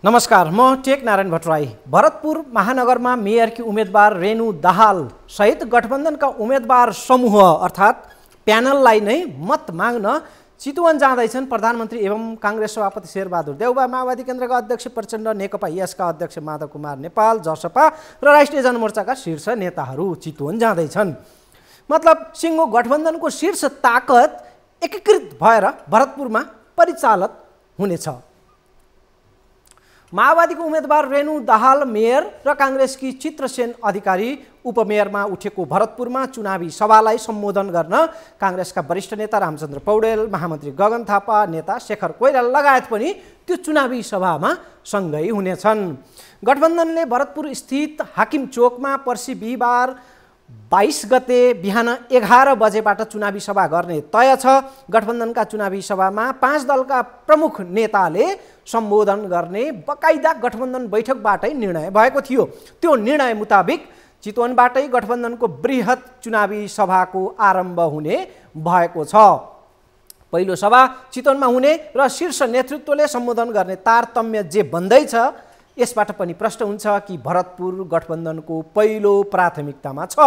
नमस्कार, म टेक नारायण भट्टराई। भरतपुर महानगरमा मेयरकी उम्मेदवार रेणु दाहाल सहित गठबन्धनका उम्मेदवार समूह अर्थात् प्यानललाई नै मत माग्न चितवन जाँदैछन् प्रधानमन्त्री एवं काङ्ग्रेस सभापति शेरबहादुर देउवा, माओवादी केन्द्रका अध्यक्ष प्रचण्ड, नेकपा यसका अध्यक्ष माधव कुमार नेपाल, जसपा र राष्ट्रिय जनमोर्चाका शीर्ष नेताहरू चितवन जाँदैछन्। मतलब सिङ्गो गठबन्धनको शीर्ष ताकत एकीकृत भएर भरतपुरमा परिचालित हुनेछ। माओवादीको उम्मेदवार रेणु दाहाल मेयर र काङ्ग्रेसकी चित्रसेन अधिकारी उपमेयरमा उठेको भरतपुरमा चुनावी सभालाई सम्बोधन गर्न काङ्ग्रेसका वरिष्ठ नेता रामचन्द्र पौडेल, महामन्त्री गगन थापा, नेता शेखर कोइराला लगायत पनि त्यो चुनावी सभामा सँगै हुनेछन्। गठबन्धनले भरतपुर स्थित हाकिम चोकमा पर्सि बिहिबार 22 गते बिहान 11 बजेबाट चुनावी सभा गर्ने तय छ। गठबन्धनका चुनावी सभामा 5 दलका प्रमुख नेताले सम्बोधन गर्ने बकाइदा गठबन्धन बैठकबाटै निर्णय भएको थियो। त्यो निर्णय मुताबिक चितवनबाटै गठबन्धनको बृहत चुनावी सभाको आरम्भ हुने भएको छ। पहिलो सभा चितवनमा हुने र शीर्ष नेतृत्वले सम्बोधन गर्ने तारतम्य जे बन्दैछ, यसबाट पनि प्रश्न हुन्छ कि भरतपुर गठबन्धनको पहिलो प्राथमिकतामा छ।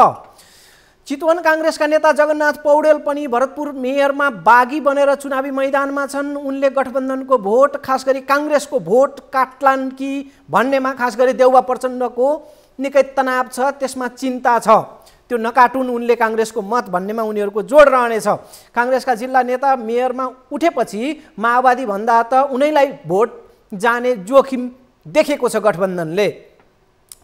चितवन काङ्ग्रेसका नेता जगन्नाथ पौडेल पनि भरतपुर मेयरमा बागी बनेर चुनावी मैदानमा छन्। उनले गठबन्धनको भोट, खास गरी काङ्ग्रेसको भोट काट्लान् कि भन्नेमा खास गरी देउवा प्रचण्डको निकै तनाव छ, त्यसमा चिन्ता छ। त्यो नकाटुन्, उनले काङ्ग्रेसको मत भन्नेमा उनीहरूको जोड रहनेछ। काङ्ग्रेसका जिल्ला नेता मेयरमा उठेपछि माओवादी भन्दा त उनैलाई भोट जाने जोखिम देखेको छ गठबन्धनले।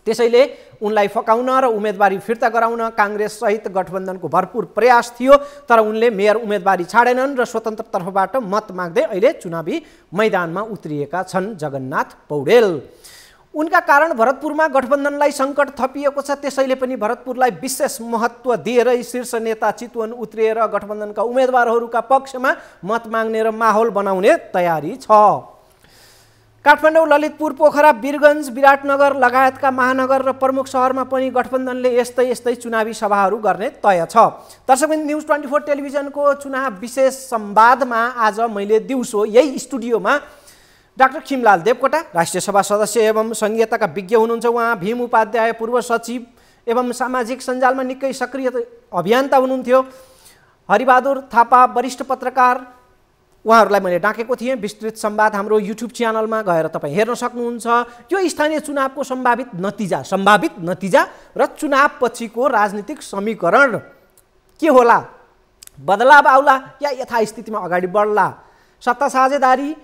त्यसैले उनलाई फकाउन र उम्मेदवारी फिर्ता गराउन काङ्ग्रेस सहित गठबन्धनको भरपुर प्रयास थियो। तर उनले मेयर उम्मेदवारी छाडेनन् र स्वतन्त्र तर्फबाट मत माग्दै अहिले चुनावी मैदानमा उत्रिएका छन् जगन्नाथ पौडेल। उनका कारण भरतपुरमा गठबन्धनलाई सङ्कट थपिएको छ। त्यसैले पनि भरतपुरलाई विशेष महत्त्व दिएरै शीर्ष नेता चितवन उत्रिएर गठबन्धनका उम्मेदवारहरूका पक्षमा मत माग्ने र माहौल बनाउने तयारी छ। काठमाडौँ, ललितपुर, पोखरा, वीरगञ्ज, विराटनगर लगायतका महानगर र प्रमुख सहरमा पनि गठबन्धनले यस्तै चुनावी सभाहरू गर्ने तय छ। दर्शकबिन, न्युज 24 टेलिभिजनको चुनाव विशेष संवादमा आज मैले दिउँसो यही स्टुडियोमा डाक्टर खिमलाल देवकोटा, राष्ट्रिय सभा सदस्य एवं संघीयताका विज्ञ हुनुहुन्छ, उहाँ भीम उपाध्याय, पूर्व सचिव एवं सामाजिक सञ्जालमा निकै सक्रिय अभियन्ता हुनुहुन्थ्यो, हरिबहादुर थापा, वरिष्ठ पत्रकार, उहाँहरूलाई मैले डाकेको थिएँ। विस्तृत संवाद हाम्रो युट्युब च्यानलमा गएर तपाईँ हेर्न सक्नुहुन्छ। यो स्थानीय चुनावको सम्भावित नतिजा र चुनाव पछिको राजनीतिक समीकरण के होला, बदलाव आउला या यथास्थितिमा अगाडि बढ्ला, सत्ता साझेदारी,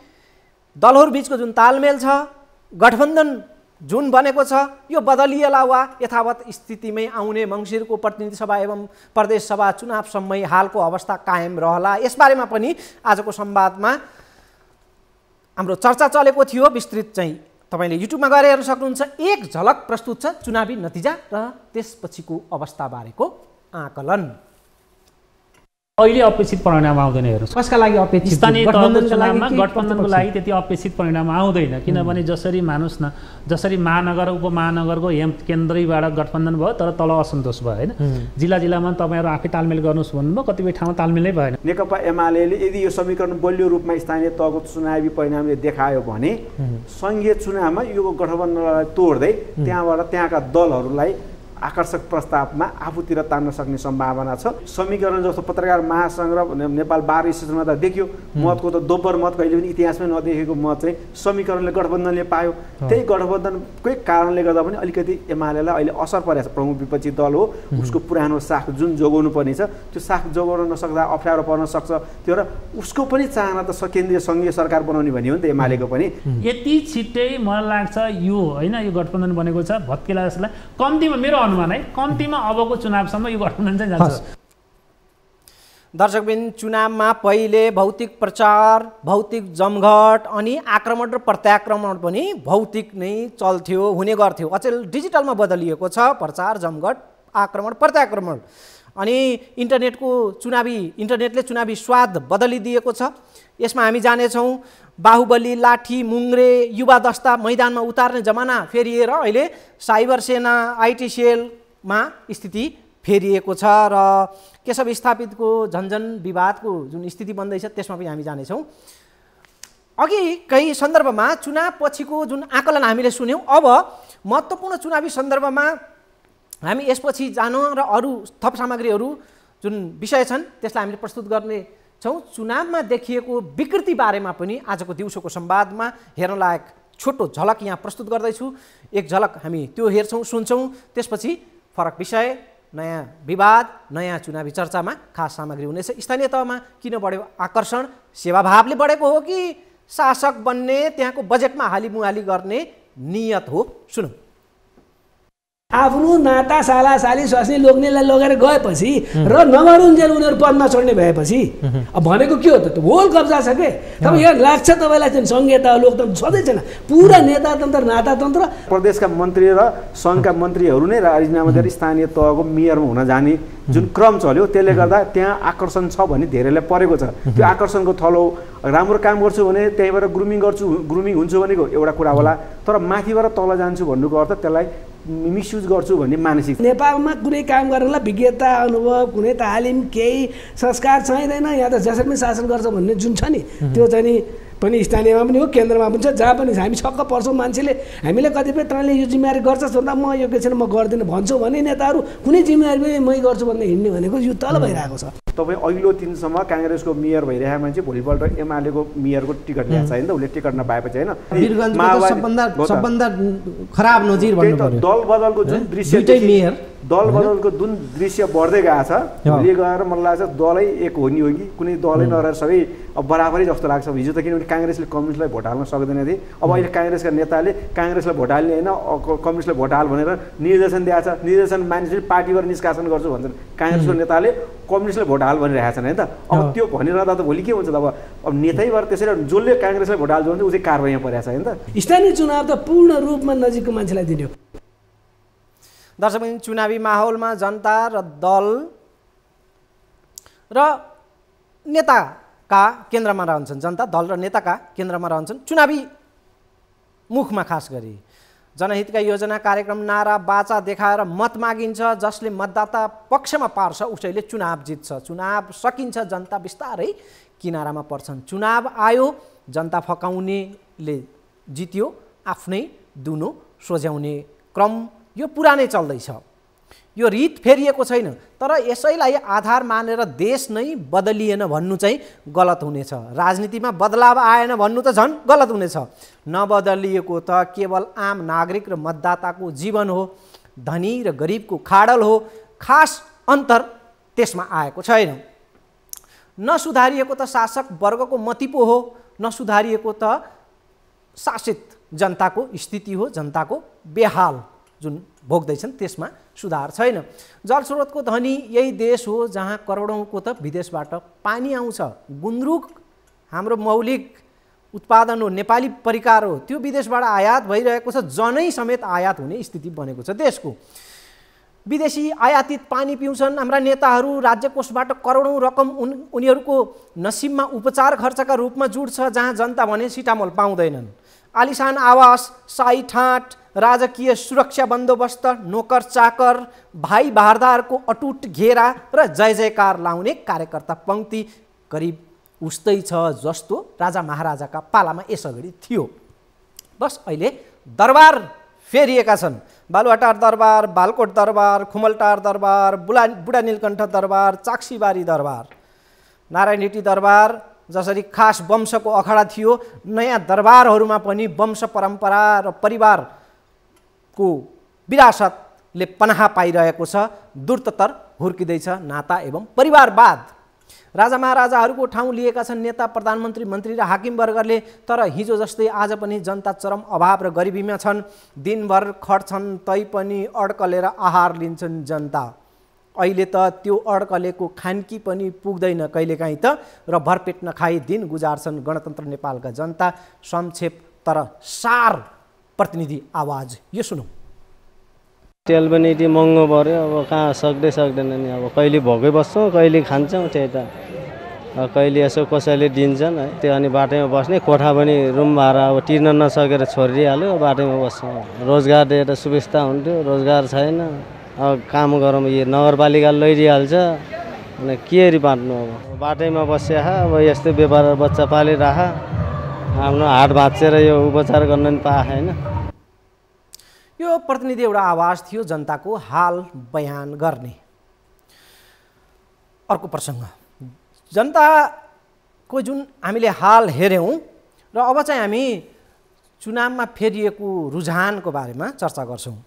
दलहरू बीचको जुन तालमेल छ, गठबन्धन जुन बनेको छ, यो बदलिएला वा यथावत स्थितिमै आउने मङ्सिरको प्रतिनिधि सभा एवं प्रदेश सभा चुनावसम्मै हालको अवस्था कायम रहला, यसबारेमा पनि आजको संवादमा हाम्रो चर्चा चलेको थियो। विस्तृत चाहिँ तपाईँले युट्युबमा गएर हेर्न सक्नुहुन्छ। एक झलक प्रस्तुत छ चुनावी नतिजा र त्यसपछिको अवस्थाबारेको आकलन। अहिले अपेक्षित परिणाम आउँदैन। हेर्नुहोस्, कसका लागि अपेक्षित? स्थानीय तहको चुनावमा गठबन्धनको लागि त्यति अपेक्षित परिणाम आउँदैन। किनभने जसरी मानुस् न, जसरी महानगर उपमहानगरको केन्द्रैबाट गठबन्धन भयो तर तल असन्तोष भयो होइन। जिल्ला जिल्लामा तपाईँहरू आफै तालमेल गर्नुहोस् भन्नुभयो, कतिपय ठाउँमा तालमेलै भएन। नेकपा एमाले यदि यो समीकरण बलियो रूपमा स्थानीय तहको चुनावी परिणामले देखायो भने सङ्घीय चुनावमा यो गठबन्धनलाई तोड्दै त्यहाँबाट त्यहाँका दलहरूलाई आकर्षक प्रस्तावमा आफूतिर तान्न सक्ने सम्भावना छ। समीकरण जस्तो पत्रकार महासङ्घ र नेपाल बार एसोसिएसनमा त देखियो, मतको त दोब्बर मत कहिले पनि इतिहासमै नदेखेको मत चाहिँ समीकरणले गठबन्धनले पायो। त्यही गठबन्धनकै कारणले गर्दा पनि अलिकति एमालेलाई अहिले असर परेको छ। प्रमुख विपक्षी दल हो, उसको पुरानो साख जुन जोगाउनु पर्ने छ त्यो साख जोगाउन नसक्दा अप्ठ्यारो पर्न सक्छ। त्यो र उसको पनि चाहना त केन्द्रीय सङ्घीय सरकार बनाउने भन्ने हो नि त एमालेको पनि। यति छिट्टै मलाई लाग्छ यो होइन, यो गठबन्धन बनेको छ भत्केला जसलाई कम्तीमा मेरो अनुमान है, कम्तीमा अबको चुनावसम्म यो गठबन्धन चाहिँ जान्छ। दर्शकबिन, चुनावमा पहिले भौतिक प्रचार, भौतिक जमघट अनि आक्रमण र प्रत्याक्रमण पनि भौतिक नै चल्थ्यो, हुने गर्थ्यो। अचेल डिजिटलमा बदलिएको छ प्रचार, जमघट, आक्रमण, प्रत्याक्रमण। अनि इन्टरनेटले चुनावी स्वाद बदलिदिएको छ। यसमा हामी जानेछौँ बाहुबली, लाठी, मुङ्रे, युवा दस्ता मैदानमा उतार्ने जमाना फेरिएर अहिले साइबर सेना, आइटी सेलमा स्थिति फेरिएको छ र केशव स्थापितको झन्झन विवादको जुन स्थिति बन्दैछ त्यसमा पनि हामी जानेछौँ। अघिकै सन्दर्भमा चुनाव पछिको जुन आकलन हामीले सुन्यौँ, अब महत्त्वपूर्ण चुनावी सन्दर्भमा हामी यसपछि जान र अरू थप सामग्रीहरू जुन विषय छन् त्यसलाई हामीले प्रस्तुत गर्नेछौँ। चुनावमा देखिएको विकृति बारेमा पनि आजको दिउँसोको संवादमा हेर्न लायक छोटो झलक यहाँ प्रस्तुत गर्दैछु। एक झलक हामी त्यो हेर्छौँ, सुन्छौँ, त्यसपछि फरक विषय, नयाँ विवाद, नयाँ चुनावी चर्चामा खास सामग्री हुनेछ। स्थानीय तहमा किन बढ्यो आकर्षण? सेवाभावले बढेको हो कि शासक बन्ने त्यहाँको बजेटमा हालिमुहाली गर्ने नियत हो? सुनौँ। आफ्नो नाता साला साली स्वास्नी लोग्नेलाई लगेर गएपछि र नगरुन्जेल उनीहरू पदमा चढ्ने भएपछि अब भनेको के हो त? होल कब्जा छ के? तपाईँ यहाँ लाग्छ तपाईँलाई चाहिँ सङ्घीयता लोकतन्त्र छँदै छैन, पुरा नेतातन्त्र नातातन्त्र। प्रदेशका मन्त्री र सङ्घका मन्त्रीहरू नै राजीनामा दिएर स्थानीय तहको मेयरमा हुन जाने जुन क्रम चल्यो, त्यसले गर्दा त्यहाँ आकर्षण छ भन्ने धेरैलाई परेको छ। त्यो आकर्षणको थलो राम्रो काम गर्छु भने त्यहीँबाट ग्रुमिङ हुन्छु भनेको एउटा कुरा होला, तर माथिबाट तल जान्छु भन्नुको अर्थ त्यसलाई मिसयुज गर्छु भन्ने मानसिक। नेपालमा कुनै काम गर्नलाई विज्ञता, अनुभव, कुनै तालिम, केही संस्कार चाहिँदैन। यहाँ त जसरी पनि शासन गर्छ भन्ने जुन छ नि, त्यो चाहिँ नि पनि स्थानीयमा पनि हो, केन्द्रमा पनि छ, जहाँ पनि हामी छक्क पर्छौँ। मान्छेले हामीले कतिपय तँले यो जिम्मेवारी गर्छस् भन्दा म योग्य छैन, म गर्दिनँ भन्छौँ भने नेताहरू कुनै जिम्मेवारी पनि मै गर्छु भन्ने हिँड्ने भनेको यो तल भइरहेको छ। तपाईँ अघिल्लो दिनसम्म काङ्ग्रेसको मेयर भइरहेको मान्छे भोलिपल्ट एमालेको मेयरको टिकट ल्याएको छ होइन त, उसले टिकट नपाएपछि होइन। सबभन्दा खराब नजिर भन्नु पर्यो। दल बदलको जुन दृश्य बढ्दै गएको छ, भोलि गएर मलाई लाग्छ दलै एक हो नि हो कि कुनै दलै नरहेर सबै अब बराबरै जस्तो लाग्छ। हिजो त किनभने काङ्ग्रेसले कम्युनिस्टलाई भोट हाल्न सक्दैन थिए, अब अहिले काङ्ग्रेसका नेताले काङ्ग्रेसलाई भोट हाल्ने होइन कम्युनिस्टलाई भोट हाल भनेर निर्देशन दिएको छ। निर्देशन मानिसले पार्टीबाट निष्कासन गर्छु भन्छन्, काङ्ग्रेसको नेताले कम्युनिस्टलाई भोट हाल भनिरहेका छन् होइन त। अब त्यो भनिरहँदा त भोलि के हुन्छ त? अब नेतैबाट त्यसरी जसले काङ्ग्रेसलाई भोट हाल्छ भने ऊ चाहिँ कारबाहीमा परेको छ होइन त। स्थानीय चुनाव त पूर्ण रूपमा नजिकको मान्छेलाई दिने हो। दर्शकबिन, चुनावी माहौलमा जनता र दल र नेताका केन्द्रमा रहन्छन्, जनता दल र नेताका केन्द्रमा रहन्छन्। चुनावी मुखमा खास गरी जनहितका योजना कार्यक्रम नारा बाचा देखाएर मत मागिन्छ। जसले मतदाता पक्षमा पार्छ उसैले चुनाव जित्छ। चुनाव सकिन्छ, जनता बिस्तारै किनारामा पर्छन्। चुनाव आयो, जनता फकाउनेले जित्यो, आफ्नै दुनो सोझ्याउने क्रम यो पुरानै चल्दैछ। यो रीत फेरिएको छैन, तर यसैलाई आधार मानेर देश नै बदलिएन भन्नु चाहिँ गलत हुनेछ। राजनीतिमा बदलाव आएन भन्नु त झन् गलत हुनेछ। नबदलिएको त केवल आम नागरिक र मतदाताको जीवन हो, धनी र गरिबको खाडल हो। खास अन्तर त्यसमा आएको छैन। नसुधारिएको त शासक वर्गको मतिपो हो, नसुधारिएको त शासित जनताको स्थिति हो, जनताको बेहाल जुन भोग्दैछन् त्यसमा सुधार छैन। जलस्रोतको धनी यही देश हो जहाँ करोडौँको त विदेशबाट पानी आउँछ। गुन्द्रुक हाम्रो मौलिक उत्पादन हो, नेपाली परिकार हो, त्यो विदेशबाट आयात भइरहेको छ। जनै समेत आयात हुने स्थिति बनेको छ देशको। विदेशी आयातित पानी पिउँछन् हाम्रा नेताहरू। राज्य कोषबाट करोडौँ रकम उनीहरूको नसिबमा उपचार खर्चका रूपमा जुट्छ, जहाँ जनता भने सिटामोल पाउँदैनन्। आलिसान आवास, शाही ठाट, राजकीय सुरक्षा बन्दोबस्त, नोकर चाकर, भाइ भारदारको अटुट घेरा र जय जयकार लाउने कार्यकर्ता पङ्क्ति करिब उस्तै छ जस्तो राजा महाराजाका पालामा यसअघि थियो। बस अहिले दरबार फेरिएका छन्। बालुवाटार दरबार, बालकोट दरबार, खुमलटार दरबार, बुढा नीलकण्ठ दरबार, चाक्सीबारी दरबार, नारायणहिटी दरबार। जसरी खास वंशको अखडा थियो, नयाँ दरबारहरूमा पनि वंश परम्परा र परिवारको विरासतले पनाह पाइरहेको छ। दूरतर हुर्किँदैछ नाता एवं परिवारवाद। राजा महाराजाहरूको ठाउँ लिएका छन् नेता, प्रधानमन्त्री, मन्त्री र हाकिम वर्गले। तर हिजो जस्तै आज पनि जनता चरम अभाव र गरिबीमा छन्। दिनभर खट्छन् तैपनि अड्कलेर आहार लिन्छन् जनता। अहिले त त्यो अड्कलेको खानकी पनि पुग्दैन कहिलेकाहीँ त, र भरपेट नखाई दिन गुजार्छन् गणतन्त्र नेपालका जनता। संक्षेप तर सार प्रतिनिधि आवाज यो सुनौँ। तेल पनि यति महँगो पऱ्यो, अब कहाँ सक्दैन नि। अब कहिले भोकै बस्छौँ, कहिले खान्छौँ, त्यही त कहिले यसो कसैले दिन्छन् है। त्यो अनि बाटैमा बस्ने, कोठा पनि रुम भाडा अब तिर्न नसकेर छोडिहाल्यो, बाटैमा बस्छौँ। रोजगार दिएर सुविस्ता हुन्थ्यो, रोजगार छैन। अब काम गरौँ, यो नगरपालिकाले लैदिइहाल्छ, अनि के बाँड्नु। अब बाटैमा बस्या अब यस्तै व्यापार बच्चा पालिरह, आफ्नो हात भाँचेर यो उपचार गर्न नि पाएको छैन। यो प्रतिनिधि एउटा आवाज थियो जनताको हाल बयान गर्ने। अर्को प्रसङ्ग, जनताको जुन हामीले हाल हेऱ्यौँ र अब चाहिँ हामी चुनावमा फेरिएको रुझानको बारेमा चर्चा गर्छौँ।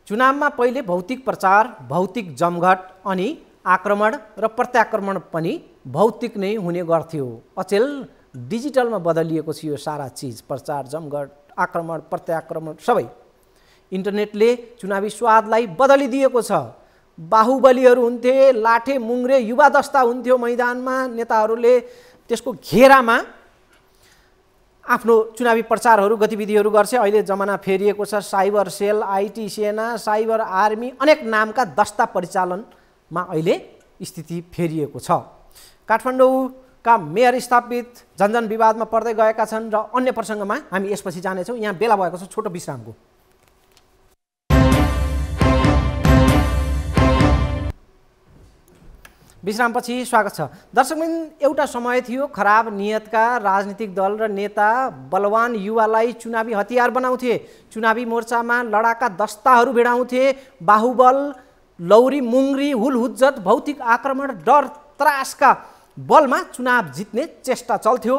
चुनावमा पहिले भौतिक प्रचार, भौतिक जमघट अनि आक्रमण र प्रत्याक्रमण पनि भौतिक नै हुने गर्थ्यो। अचेल डिजिटलमा बदलिएको छ यो सारा चिज, प्रचार, जमघट, आक्रमण, प्रत्याक्रमण सबै। इन्टरनेटले चुनावी स्वादलाई बदलिदिएको छ। बाहुबलीहरू हुन्थे, लाठे मुङ्ग्रे युवा दस्ता हुन्थ्यो मैदानमा, नेताहरूले त्यसको घेरामा आफ्नो चुनावी प्रचारहरू गतिविधिहरू गर्छ। अहिले जमाना फेरिएको छ, साइबर सेल, आइटी सेना, साइबर आर्मी, अनेक नामका दस्ता परिचालनमा अहिले स्थिति फेरिएको छ। काठमाडौँका मेयर स्थापित झन्झन विवादमा पर्दै गएका छन् र अन्य प्रसङ्गमा हामी यसपछि जानेछौँ। यहाँ बेला भएको छ छोटो विश्रामको। विश्रामपछि स्वागत छ। दर्शकबिन, एउटा समय थियो खराब नियतका राजनीतिक दल र नेता बलवान युवालाई चुनावी हतियार बनाउँथे। चुनावी मोर्चामा लडाका दस्ताहरू भिडाउँथे। बाहुबल, लौरी मुङ्ग्री, हुलहुज्जत, भौतिक आक्रमण, डर त्रासका बलमा चुनाव जित्ने चेष्टा चल्थ्यो।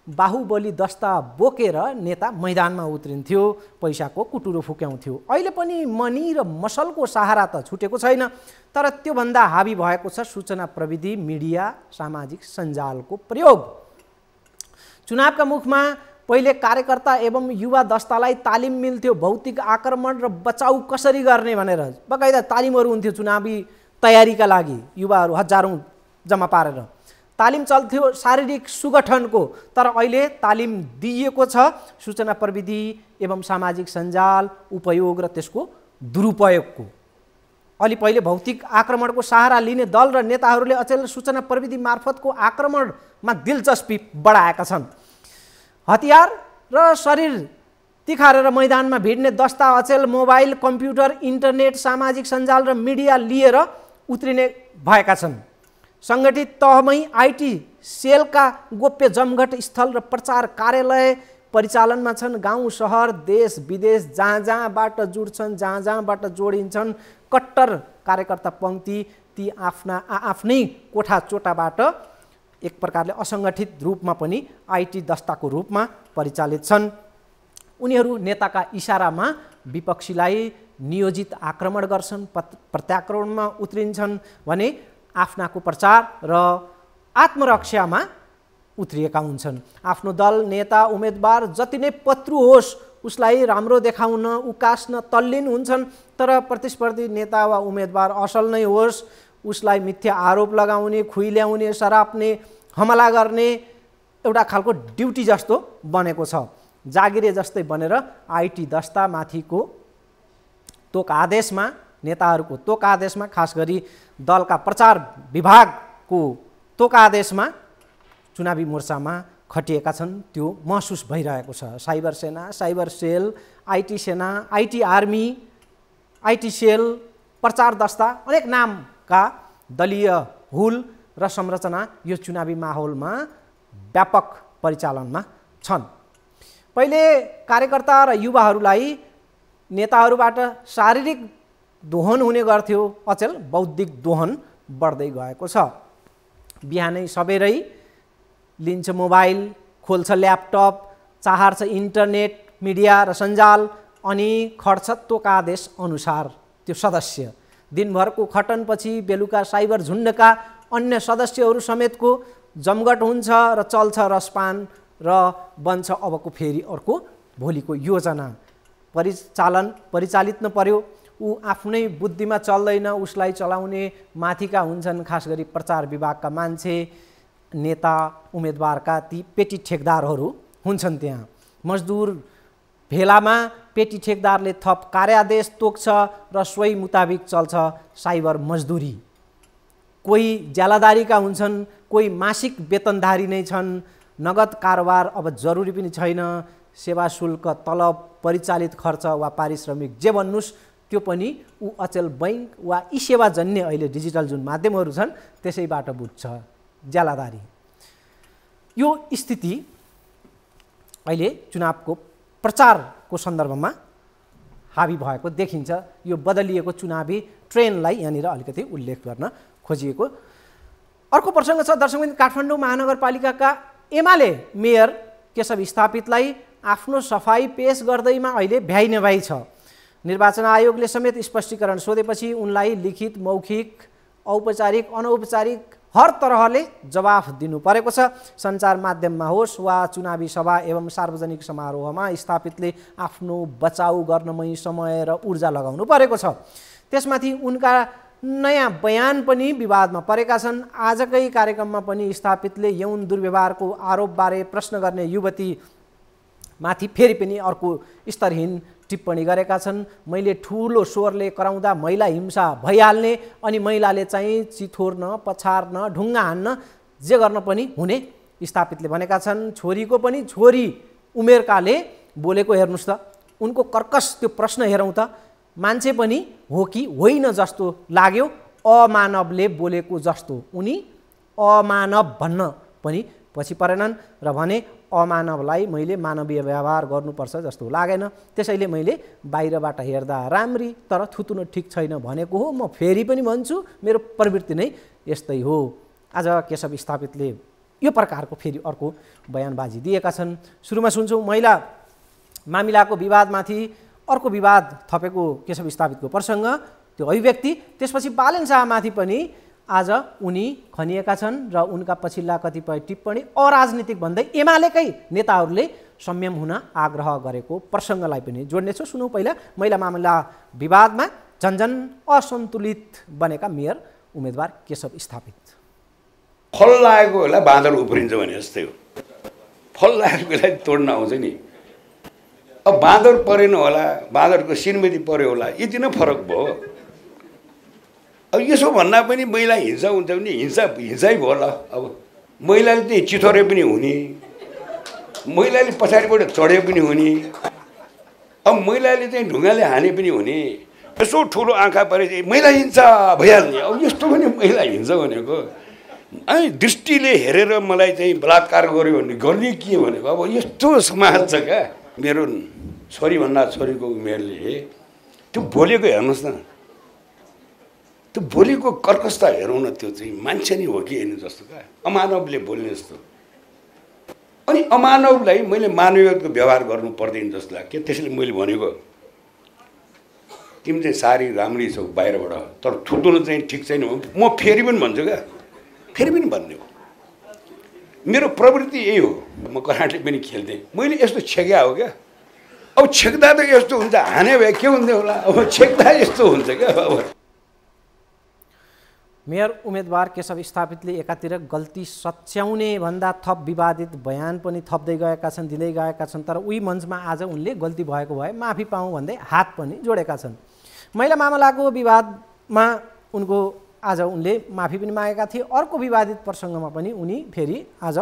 बाहुबली दस्ता बोकेर नेता मैदानमा उत्रिन्थ्यो, पैसाको कुटुरो फुक्याउँथ्यो। अहिले पनि मनी र मसलको सहारा त छुटेको छैन, तर त्योभन्दा हावी भएको छ सूचना प्रविधि, मिडिया, सामाजिक सञ्जालको प्रयोग। चुनावका मुखमा पहिले कार्यकर्ता एवं युवा दस्तालाई तालिम मिल्थ्यो भौतिक आक्रमण र बचाउ कसरी गर्ने भनेर। बकाइदा तालिमहरू हुन्थ्यो चुनावी तयारीका लागि, युवाहरू हजारौँ जम्मा पारेर तालिम चल्थ्यो शारीरिक सुगठनको। तर अहिले तालिम दिइएको छ सूचना प्रविधि एवं सामाजिक सञ्जाल उपयोग र त्यसको दुरुपयोगको। अलि पहिले भौतिक आक्रमणको सहारा लिने दल र नेताहरूले अचेल सूचना प्रविधि मार्फतको आक्रमणमा दिलचस्पी बढाएका छन्। हतियार र शरीर तिखारेर मैदानमा भिड्ने दस्ता अचेल मोबाइल, कम्प्युटर, इन्टरनेट, सामाजिक सञ्जाल र मिडिया लिएर उत्रिने भएका छन्। सङ्गठित तहमै आइटी सेलका गोप्य जमघट स्थल र प्रचार कार्यालय परिचालनमा छन्। गाउँ सहर देश विदेश जहाँ जहाँबाट जुड्छन्, जहाँ जहाँबाट जोडिन्छन् कट्टर कार्यकर्ता पङ्क्ति। ती आफ्नै कोठा चोटाबाट एक प्रकारले असङ्गठित रूपमा पनि आइटी दस्ताको रूपमा परिचालित छन्। उनीहरू नेताका इसारामा विपक्षीलाई नियोजित आक्रमण गर्छन्, प्रत्याक्रमणमा उत्रिन्छन् भने आफ्नाको प्रचार र आत्मरक्षामा उत्रिएका हुन्छन्। आफ्नो दल, नेता, उम्मेदवार जति नै पत्रु होस् उसलाई राम्रो देखाउन उकास्न तल्लीन हुन्छन्। तर प्रतिस्पर्धी नेता वा उम्मेदवार असल नै होस् उसलाई मिथ्या आरोप लगाउने, खुइल्याउने, सराप्ने, हमला गर्ने एउटा खालको ड्युटी जस्तो बनेको छ। जागिरे जस्तै बनेर आइटी दस्ता माथिको तोक आदेशमा, नेताहरूको तोक आदेशमा, खास गरी दलका प्रचार विभागको तोक आदेशमा चुनावी मोर्चामा खटिएका छन्। त्यो महसुस भइरहेको छ। साइबर सेना, साइबर सेल, आइटी सेना, आइटी आर्मी, आइटी सेल, प्रचार दस्ता, अनेक नामका दलीय हुल र संरचना यो चुनावी माहौलमा व्यापक परिचालनमा छन्। पहिले कार्यकर्ता र युवाहरूलाई नेताहरूबाट शारीरिक दोहन हुने गर्थ्यो, अचेल बौद्धिक दोहन बढ्दै गएको छ। बिहानै सबेरै लिन्छ मोबाइल, खोल्छ ल्यापटप, चाहर्छ इन्टरनेट, मिडिया र सञ्जाल अनि खट्छ तोक आदेश अनुसार त्यो सदस्य। दिनभरको खटनपछि बेलुका साइबर झुन्डका अन्य सदस्यहरू समेतको जमघट हुन्छ र चल्छ रसपान र बन्छ अबको फेरि अर्को भोलिको योजना। परिचालित न पर्यो, ऊ आफ्नै बुद्धिमा चल्दैन, उसलाई चलाउने माथिका हुन्छन् खास गरी प्रचार विभागका मान्छे, नेता, उम्मेदवारका ती पेटी ठेकदारहरू हुन्छन्। त्यहाँ मजदुर भेलामा पेटी ठेकदारले थप कार्यादेश तोक्छ र सोही मुताबिक चल्छ साइबर मजदुरी। कोही ज्यालादारीका हुन्छन्, कोही मासिक वेतनधारी नै छन्। नगद कारोबार अब जरुरी पनि छैन। सेवा शुल्क, तलब, परिचालित खर्च वा पारिश्रमिक जे भन्नुस् त्यो पनि ऊ अचेल बैङ्क वा ई सेवाजन्य अहिले डिजिटल जुन माध्यमहरू छन् त्यसैबाट बुझ्छ। ज्यालादारी यो स्थिति अहिले चुनावको प्रचारको सन्दर्भमा हावी भएको देखिन्छ। यो बदलिएको चुनावी ट्रेन्डलाई यहाँनिर अलिकति उल्लेख गर्न खोजिएको। अर्को प्रसङ्ग छ दर्शकबिन, काठमाडौँ महानगरपालिकाका एमाले मेयर केशव स्थापितलाई आफ्नो सफाई पेश गर्दैमा अहिले भ्याइनेभाइ छ। निर्वाचन आयोगले समेत स्पष्टीकरण सोधेपछि उनलाई लिखित, मौखिक, औपचारिक, अनौपचारिक हर तरहले जवाफ दिनु परेको छ। सञ्चार माध्यममा होस् वा चुनावी सभा एवं सार्वजनिक समारोहमा स्थापितले आफ्नो बचाउ गर्नमै समय र ऊर्जा लगाउनु परेको छ। त्यसमाथि उनका नयाँ बयान पनि विवादमा परेका छन्। आजकै कार्यक्रममा पनि स्थापितले यौन दुर्व्यवहारको आरोपबारे प्रश्न गर्ने युवतीमाथि फेरि पनि अर्को स्तरहीन टिप्पणी गरेका छन्। मैले ठुलो स्वरले कराउँदा महिला हिंसा भइहाल्ने अनि महिलाले चाहिँ चिथोर्न, पछार्न, ढुङ्गा हान्न, जे गर्न पनि हुने स्थापितले भनेका छन्। छोरीको पनि छोरी उमेरकाले बोलेको हेर्नुहोस् त, उनको कर्कश त्यो प्रश्न हेरौँ त, मान्छे पनि हो कि होइन जस्तो लाग्यो, अमानवले बोलेको जस्तो। उनी अमानव भन्न पनि पछि परेनन् र भने अमानवलाई मैले मानवीय व्यवहार गर्नुपर्छ जस्तो लागेन, त्यसैले मैले बाहिरबाट हेर्दा राम्री तर थुतुन ठिक छैन भनेको हो। म फेरि पनि भन्छु, मेरो प्रवृत्ति नै यस्तै हो। आज केशव स्थापितले यो प्रकारको फेरि अर्को बयानबाजी दिएका छन्। सुरुमा सुन्छौँ महिला मामिलाको विवादमाथि अर्को विवाद थपेको केशव स्थापितको प्रसङ्ग, त्यो अभिव्यक्ति। त्यसपछि बालेन शाहमाथि पनि आज उनी खनिएका छन् र उनका पछिल्ला कतिपय टिप्पणी अराजनीतिक भन्दै एमालेकै नेताहरूले संयम हुन आग्रह गरेको प्रसङ्गलाई पनि जोड्नेछु। सुनौँ पहिला महिला मामला विवादमा झन्झन असन्तुलित बनेका मेयर उम्मेदवार केशव स्थापित। फल लागेको बेला बाँदर उफ्रिन्छ भने जस्तै हो। फल लागेको बेला तोड्न आउँछ नि। अब बाँदर परेन होला, बाँदरको श्रीमती पर्यो होला, यति नै फरक भयो। अब यसो भन्दा पनि महिला हिंसा हुन्छ भने हिंसै भयो होला। अब महिलाले चाहिँ चिथोरे पनि हुने, महिलाले पछाडिबाट चढे पनि हुने, अब महिलाले चाहिँ ढुङ्गाले हाने पनि हुने। यसो ठुलो आँखा परे चाहिँ महिला हिंसा भइहाल्ने। अब यस्तो पनि महिला हिंसा भनेको अनि दृष्टिले हेरेर मलाई चाहिँ बलात्कार गर्यो भने गर्ने के भनेको। अब यस्तो समाज छ क्या। मेरो छोरीभन्दा छोरीको उमेरले त्यो बोलेको हेर्नुहोस् न, त्यो बोलेको कर्कशता हेरौँ न, त्यो चाहिँ मान्छे नै हो कि होइन जस्तो क्या, अमानवले बोल्ने जस्तो। अनि अमानवलाई मैले मानवीयको व्यवहार गर्नु पर्दैन जस्तो लाग्यो। त्यसैले मैले भनेको तिमी चाहिँ सारी राम्री छौ बाहिरबाट, तर थुतुनु चाहिँ ठिक छैन। म फेरि पनि भन्छु क्या, फेरि पनि भन्ने हो। मेरो प्रवृत्ति यही हो। म कराटे पनि खेल्थेँ, मैले यस्तो छेक्या हो क्या। अब छेक्दा त यस्तो हुन्छ, हाने भए के हुन्थ्यो होला। अब छेक्दा यस्तो हुन्छ क्या। अब मेयर उम्मेदवार केशव स्थापितले एकातिर गल्ती सच्याउने भन्दा थप विवादित बयान पनि थप्दै गएका छन्, दिँदै गएका छन्। तर उही मञ्चमा आज उनले गल्ती भएको भए माफी पाऊँ भन्दै हात पनि जोडेका छन्। महिला मामलाको विवादमा उनको आज उनले माफी पनि मागेका थिए। अर्को विवादित प्रसङ्गमा पनि उनी फेरि आज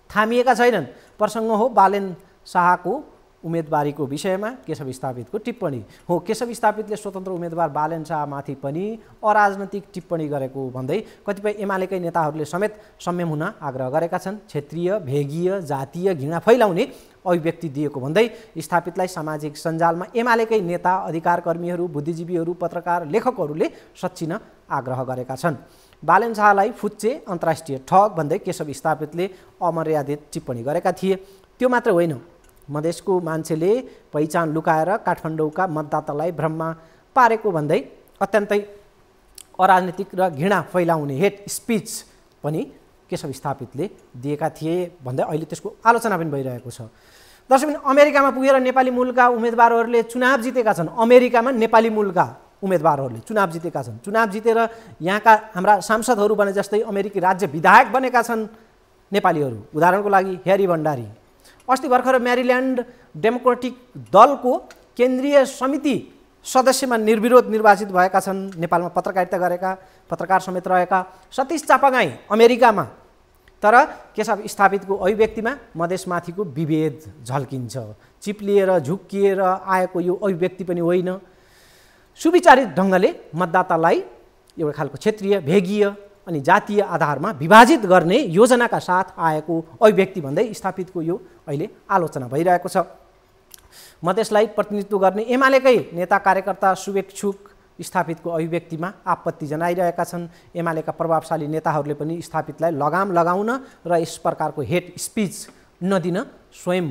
थामिएका छैनन्। प्रसङ्ग हो बालेन शाहको उम्मेदवारीको विषयमा केशव स्थापितको टिप्पणी हो। केशव स्थापितले स्वतन्त्र उम्मेदवार बालेन शाहमाथि पनि अराजनैतिक टिप्पणी गरेको भन्दै कतिपय एमालेकै नेताहरूले समेत संयम हुन आग्रह गरेका छन्। क्षेत्रीय, भेगीय, जातीय घृणा फैलाउने अभिव्यक्ति दिएको भन्दै स्थापितलाई सामाजिक सञ्जालमा एमालेकै नेता, अधिकारकर्मीहरू, बुद्धिजीवीहरू, पत्रकार, लेखकहरूले सच्चिन आग्रह गरेका छन्। बालेन शाहलाई फुच्चे, अन्तर्राष्ट्रिय ठग भन्दै केशव स्थापितले अमर्यादित टिप्पणी गरेका थिए। त्यो मात्र होइन, मधेसको मान्छेले पहिचान लुकाएर काठमाडौँका मतदातालाई भ्रममा पारेको भन्दै अत्यन्तै अराजनीतिक र घृणा फैलाउने हेट स्पिच पनि केशव स्थापितले दिएका थिए भन्दै अहिले त्यसको आलोचना पनि भइरहेको छ। दर्शकबिन, अमेरिकामा पुगेर नेपाली मूलका उम्मेदवारहरूले चुनाव जितेका छन्। अमेरिकामा नेपाली मूलका उम्मेदवारहरूले चुनाव जितेका छन्। चुनाव जितेर यहाँका हाम्रा सांसदहरू भने जस्तै अमेरिकी राज्य विधायक बनेका छन् नेपालीहरू। उदाहरणको लागि ह्यारी भण्डारी अस्ति भर्खर म्यारिल्यान्ड डेमोक्रेटिक दलको केन्द्रीय समिति सदस्यमा निर्विरोध निर्वाचित भएका छन्। नेपालमा पत्रकारिता गरेका, पत्रकार समेत रहेका सतीश चापागाई अमेरिकामा। तर केशव स्थापितको अभिव्यक्तिमा मधेसमाथिको विभेद झल्किन्छ। चिप्लिएर झुक्किएर आएको यो अभिव्यक्ति पनि होइन। सुविचारित ढङ्गले मतदातालाई एउटा खालको क्षेत्रीय, भेगीय अनि जातीय आधारमा विभाजित गर्ने योजनाका साथ आएको अभिव्यक्ति भन्दै स्थापितको यो अहिले आलोचना भइरहेको छ। मधेसलाई प्रतिनिधित्व गर्ने एमालेकै नेता कार्यकर्ता शुभेच्छुक स्थापितको अभिव्यक्तिमा आपत्ति जनाइरहेका छन्। एमालेका प्रभावशाली नेताहरूले पनि स्थापितलाई लगाम लगाउन र यस प्रकारको हेट स्पिच नदिन स्वयं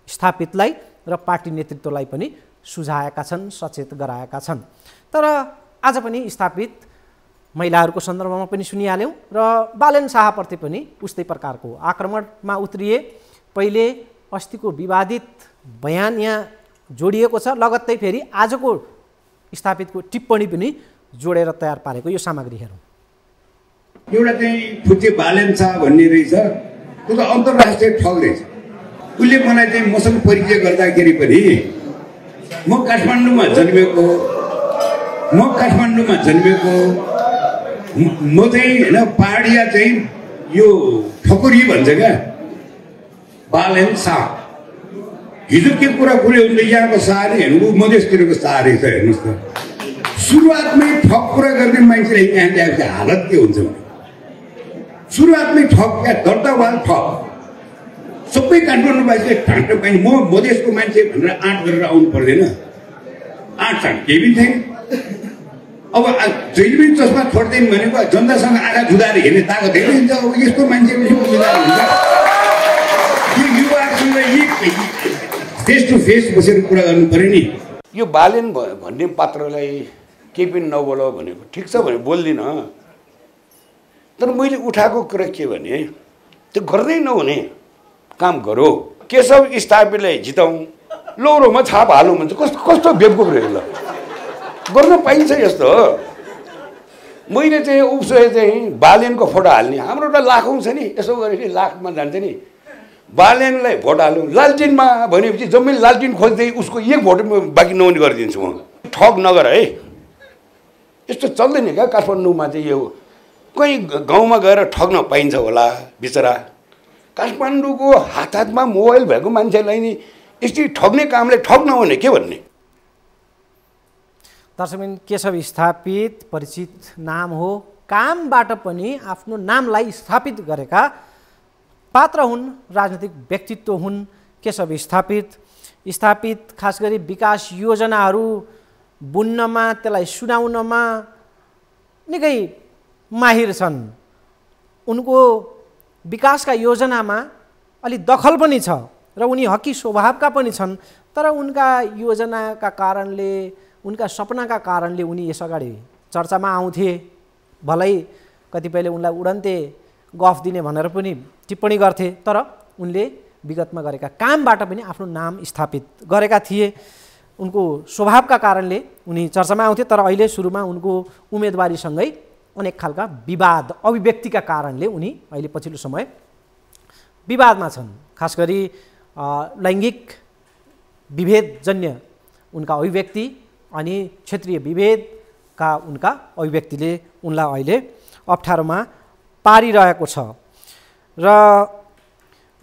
स्थापितलाई र पार्टी नेतृत्वलाई पनि सुझाएका छन्, सचेत गराएका छन्। तर आज पनि स्थापित महिलाहरूको सन्दर्भमा पनि सुनिहाल्यौँ र बालेन शाहप्रति पनि उस्तै प्रकारको आक्रमणमा उत्रिए। पहिले अस्तिको विवादित बयान यहाँ जोडिएको छ, लगत्तै फेरि आजको स्थापितको टिप्पणी पनि जोडेर तयार पारेको यो सामग्री हेरौँ। एउटा चाहिँ फुच्चे बालेन शाह भन्ने रहेछ, त्यो त अन्तर्राष्ट्रिय ठग रहेछ। उसले मलाई चाहिँ मसँग परिचय गर्दाखेरि पनि म काठमाडौँमा जन्मेको, म चाहिँ होइन पहाडिया चाहिँ यो ठकुरी भन्छ क्या बालेन शाह। हिजो के कुरा खुल्यो भने यहाँको शाह नै हेर्नु, मधेसतिरको शाह रहेछ। हेर्नुहोस् त, सुरुवातमै ठग कुरा गर्ने मान्छेले यहाँ ल्याएको हालत के हुन्छ भने सुरुवातमै ठग क्या, दर्तावाल ठग। सबै काठमाडौँवासीले ठाँट पाइने म मधेसको मान्छे भनेर आँट गरेर आउनु पर्दैन। आँट केही पनि छैन। अब जहिले पनि चस्मा छोड्दैन भनेको जनतासँग आँखा जुदाएर हेर्ने ताकत धेरै हुन्छ। अब यस्तो मान्छे पनि जिम्मेदार हुन्छ। यो युवासँग फेस टु फेस बसेर कुरा गर्नु पर्यो नि। यो बालेन भन्ने पात्रलाई केही पनि नबोल भनेको ठिक छ भने बोल्दिनँ, तर मैले उठाएको कुरा के भने त्यो गर्दै नहुने काम गरो। केशव स्थापितलाई जिताउँ, लौरोमा छाप हालौँ भन्छ। कस्तो कस्तो बेवकुफ रह्यो ल, गर्न पाइन्छ यस्तो। मैले चाहिँ उसो चाहिँ बालेनको फोटो हाल्ने, हाम्रो त लाखौँ छ नि, यसो गरेपछि लाखमा जान्छ नि। बालेनलाई भोट हाल्नु लालटिनमा भनेपछि जम्मै लालटिन खोज्दै उसको एक भोट बाँकी नहुने गरिदिन्छु म। ठग नगर है, यस्तो चल्दैन क्या काठमाडौँमा चाहिँ। यो कहीँ गाउँमा गएर ठग्न पाइन्छ होला बिचरा। काठमाडौँको हात हातमा मोबाइल भएको मान्छेलाई नि यसरी ठग्ने कामले ठग्न भने के भन्ने। दर्शकबिन, केशव स्थापित परिचित नाम हो। कामबाट पनि आफ्नो नामलाई स्थापित गरेका पात्र हुन्, राजनीतिक व्यक्तित्व हुन् केशव स्थापित। खास गरी विकास योजनाहरू बुन्नमा, त्यसलाई सुनाउनमा निकै माहिर छन्। उनको विकासका योजनामा अलि दखल पनि छ र उनी हकी स्वभावका पनि छन्। तर उनका योजनाका कारणले, उनका सपनाका कारणले उनी यसअगाडि चर्चामा आउँथे। भलै कतिपयले उनलाई उडन्ते गफ दिने भनेर पनि टिप्पणी गर्थे, तर उनले विगतमा गरेका कामबाट पनि आफ्नो नाम स्थापित गरेका थिए। उनको स्वभावका कारणले उनी चर्चामा आउँथे। तर अहिले सुरुमा उनको उम्मेदवारीसँगै अनेक खालका विवाद, अभिव्यक्तिका कारणले उनी अहिले पछिल्लो समय विवादमा छन्। खास गरी लैङ्गिक विभेदजन्य उनका अभिव्यक्ति अनि क्षेत्रीय विभेदका उनका अभिव्यक्तिले उनलाई अहिले अप्ठ्यारोमा पारिरहेको छ। र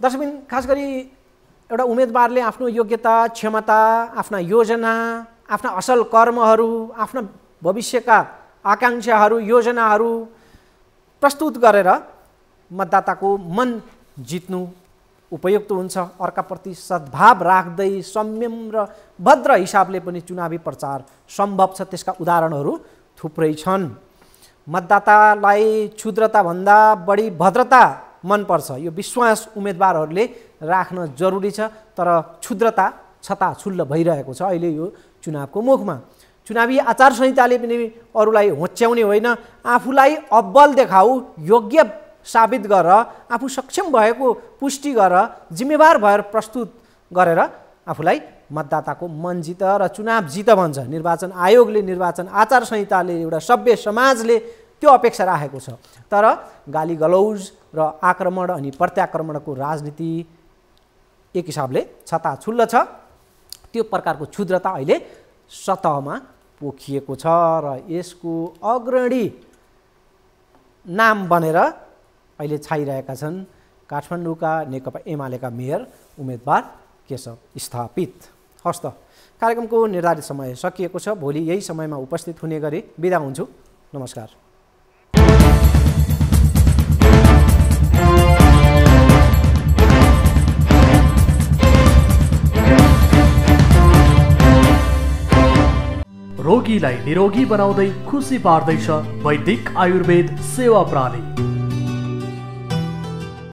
दर्शकबिन, खास गरी एउटा उम्मेदवारले आफ्नो योग्यता, क्षमता, आफ्ना योजना, आफ्ना असल कर्महरू, आफ्ना भविष्यका आकाङ्क्षाहरू, योजनाहरू प्रस्तुत गरेर मतदाताको मन जित्नु उपयुक्त हुन्छ। अर्काप्रति सद्भाव राख्दै संयम र भद्र हिसाबले पनि चुनावी प्रचार सम्भव छ। त्यसका उदाहरणहरू थुप्रै छन्। मतदातालाई क्षुद्रताभन्दा बढी भद्रता मनपर्छ, यो विश्वास उम्मेदवारहरूले राख्न जरुरी छ। तर क्षुद्रता छताछुल्ल भइरहेको छ अहिले यो चुनावको मुखमा। चुनावी आचार संहिताले पनि अरूलाई होच्याउने होइन, आफूलाई अब्बल देखाऊ, योग्य साबित गर, आफू सक्षम भएको पुष्टि गर, जिम्मेवार भएर प्रस्तुत गरेर आफूलाई मतदाताको मन जित र चुनाव जित भन्छ। निर्वाचन आयोगले, निर्वाचन आचार संहिताले, एउटा सभ्य समाजले त्यो अपेक्षा राखेको छ। तर गाली गलौज र आक्रमण अनि प्रत्याक्रमणको राजनीति एक हिसाबले छताछुल्ल छ। त्यो प्रकारको क्षुद्रता अहिले सतहमा पोखिएको छ र यसको अग्रणी नाम बनेर अहिले छाइरहेका छन् काठमाडौँका नेकपा एमालेका मेयर उम्मेदवार केशव स्थापित। हस् त, कार्यक्रमको निर्धारित समय सकिएको छ। भोलि यही समयमा उपस्थित हुने गरी बिदा हुन्छु। नमस्कार। रोगीलाई निरोगी बनाउँदै खुसी पार्दैछ वैदिक आयुर्वेद सेवा प्रणाली।